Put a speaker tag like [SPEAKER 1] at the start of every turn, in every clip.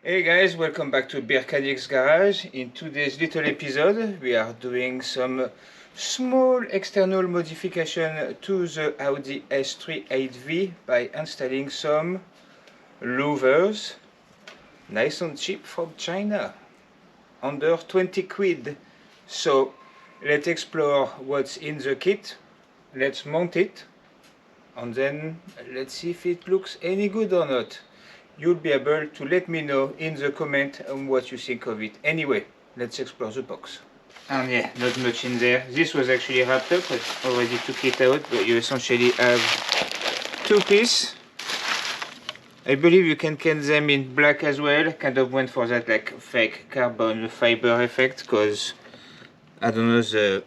[SPEAKER 1] Hey guys, welcome back to Beardchanics garage. In today's little episode we are doing some small external modification to the Audi S3 8V by installing some louvers, nice and cheap from China, under 20 quid. So let's explore what's in the kit, let's mount it, and then let's see if it looks any good or not. You'll be able to let me know in the comment on what you think of it. Anyway, let's explore the box. And yeah, not much in there. This was actually wrapped up, I already took it out, but you essentially have two pieces. I believe you can them in black as well. Kind of went for that like fake carbon fiber effect, because I don't know, the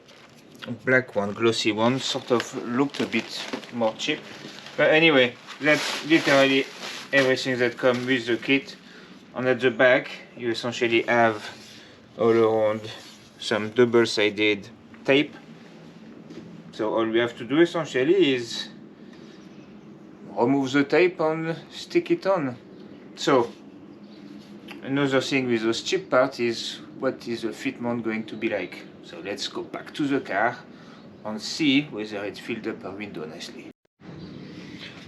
[SPEAKER 1] black one, glossy one, sort of looked a bit more cheap. But anyway, that's literally everything that comes with the kit. And at the back you essentially have all around some double-sided tape. So all we have to do essentially is remove the tape and stick it on. So another thing with those cheap parts is what is the fitment going to be like. So let's go back to the car and see whether it filled up our window nicely.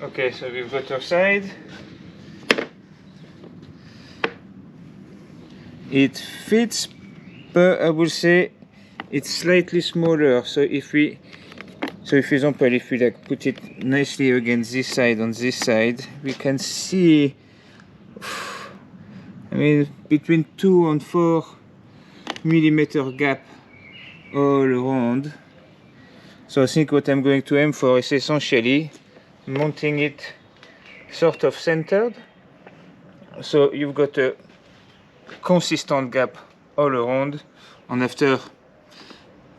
[SPEAKER 1] Okay, so we've got our side. It fits, but I would say it's slightly smaller. So if for example, if we like put it nicely against this side on this side, we can see, I mean, between 2 and 4 millimeter gap all around. So I think what I'm going to aim for is essentially mounting it sort of centered, so you've got a consistent gap all around, and after,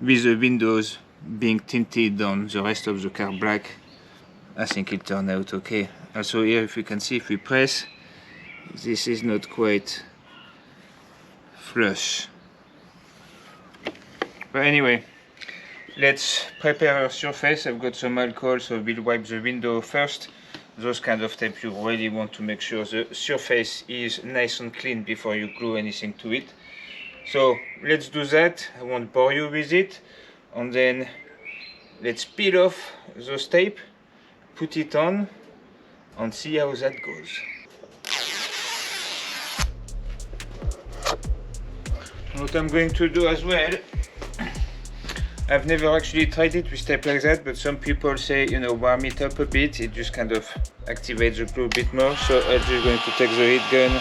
[SPEAKER 1] with the windows being tinted on the rest of the car black, I think it'll turn out okay. Also here, if you can see, if we press, this is not quite flush. But anyway, let's prepare our surface. I've got some alcohol, so we'll wipe the window first. Those kind of tape, you really want to make sure the surface is nice and clean before you glue anything to it. So let's do that. I won't bore you with it. And then let's peel off those tape, put it on, and see how that goes. What I'm going to do as well, I've never actually tried it with tape like that, but some people say, you know, warm it up a bit, it just kind of activates the glue a bit more. So I'm just going to take the heat gun.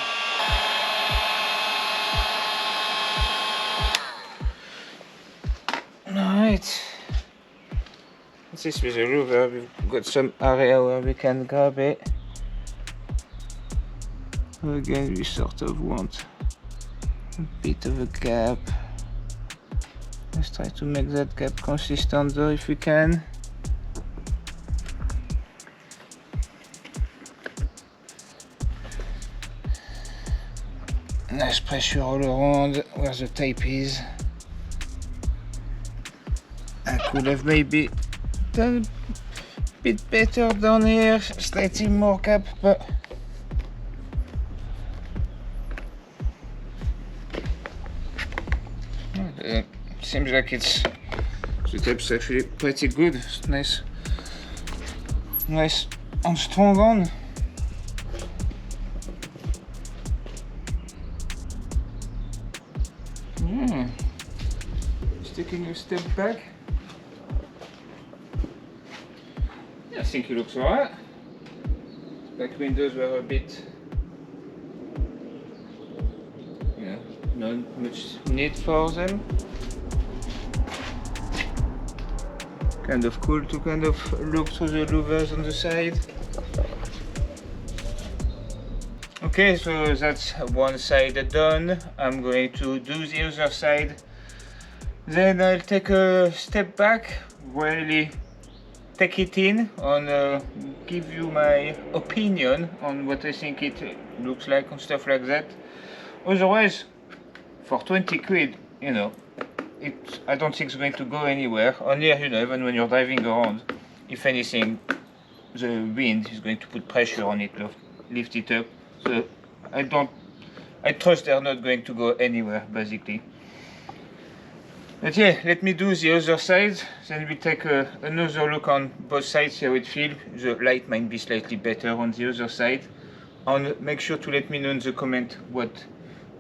[SPEAKER 1] Alright, this is with a louver. We've got some area where we can grab it. Again, we sort of want a bit of a gap. Let's try to make that gap consistent though, if we can. Nice pressure all around where the tape is. I could have maybe done a bit better down here, slightly more gap, but seems like the tape's actually pretty good. It's nice and strong on. Just taking a step back. Yeah, I think it looks alright. Back windows were a bit, not much need for them. Kind of cool to kind of look through the louvers on the side. Okay, so that's one side done. I'm going to do the other side. Then I'll take a step back, really take it in, and give you my opinion on what I think it looks like and stuff like that. Otherwise, for 20 quid, you know, I don't think it's going to go anywhere. Only, you know, even when you're driving around, if anything, the wind is going to put pressure on it, lift it up. So I don't I trust they're not going to go anywhere, basically. But yeah, let me do the other side, then we take another look on both sides, see how it feels. The light might be slightly better on the other side. And make sure to let me know in the comment what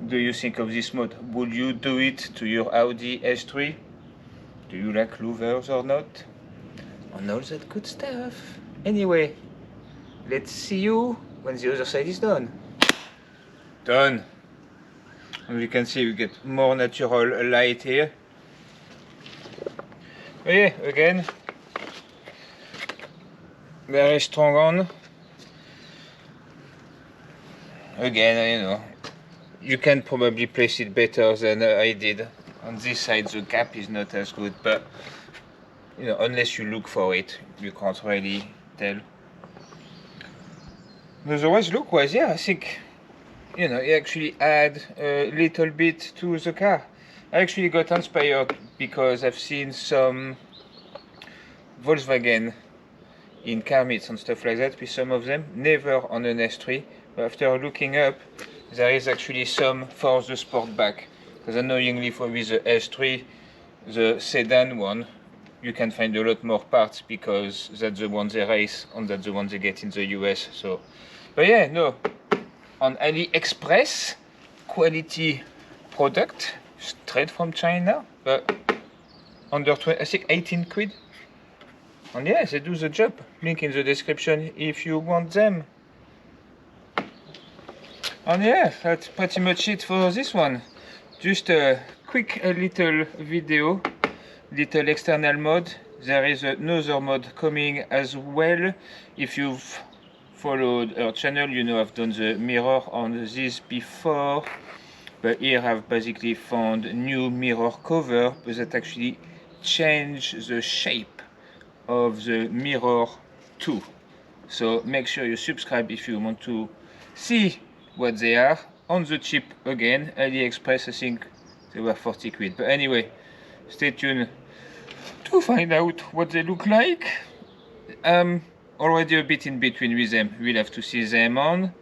[SPEAKER 1] do you think of this mod. Would you do it to your Audi S3? Do you like louvers or not? And all that good stuff. Anyway, let's see you when the other side is done. Done. And you can see we get more natural light here. But yeah, again, very strong on. Again, you know, you can probably place it better than I did. On this side the gap is not as good, but you know, unless you look for it, you can't really tell. But otherwise, look-wise, yeah, I think, you know, it actually add a little bit to the car. I actually got inspired because I've seen some Volkswagen in car meets and stuff like that with some of them, never on an S3, but after looking up, there is actually some for the Sportback. Because annoyingly with the S3, the sedan one, you can find a lot more parts because that's the one they race and that's the one they get in the US. So, but yeah, no, on AliExpress, quality product, straight from China, but under 20, I think 18 quid. And yeah, they do the job. Link in the description if you want them. And yeah, that's pretty much it for this one. Just a quick little video, little external mod. There is another mod coming as well. If you've followed our channel, you know I've done the mirror on this before. But here I've basically found a new mirror cover, but that actually change the shape of the mirror too. So make sure you subscribe if you want to see what they are. On the cheap again, AliExpress, I think they were 40 quid. But anyway, stay tuned to find out what they look like. Already a bit in between with them. We'll have to see them on.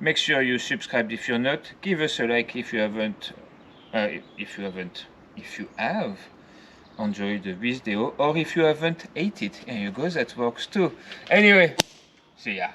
[SPEAKER 1] Make sure you subscribe if you're not. Give us a like if you haven't. If you have enjoyed the video, or if you haven't ate it. There you go, that works too. Anyway, see ya.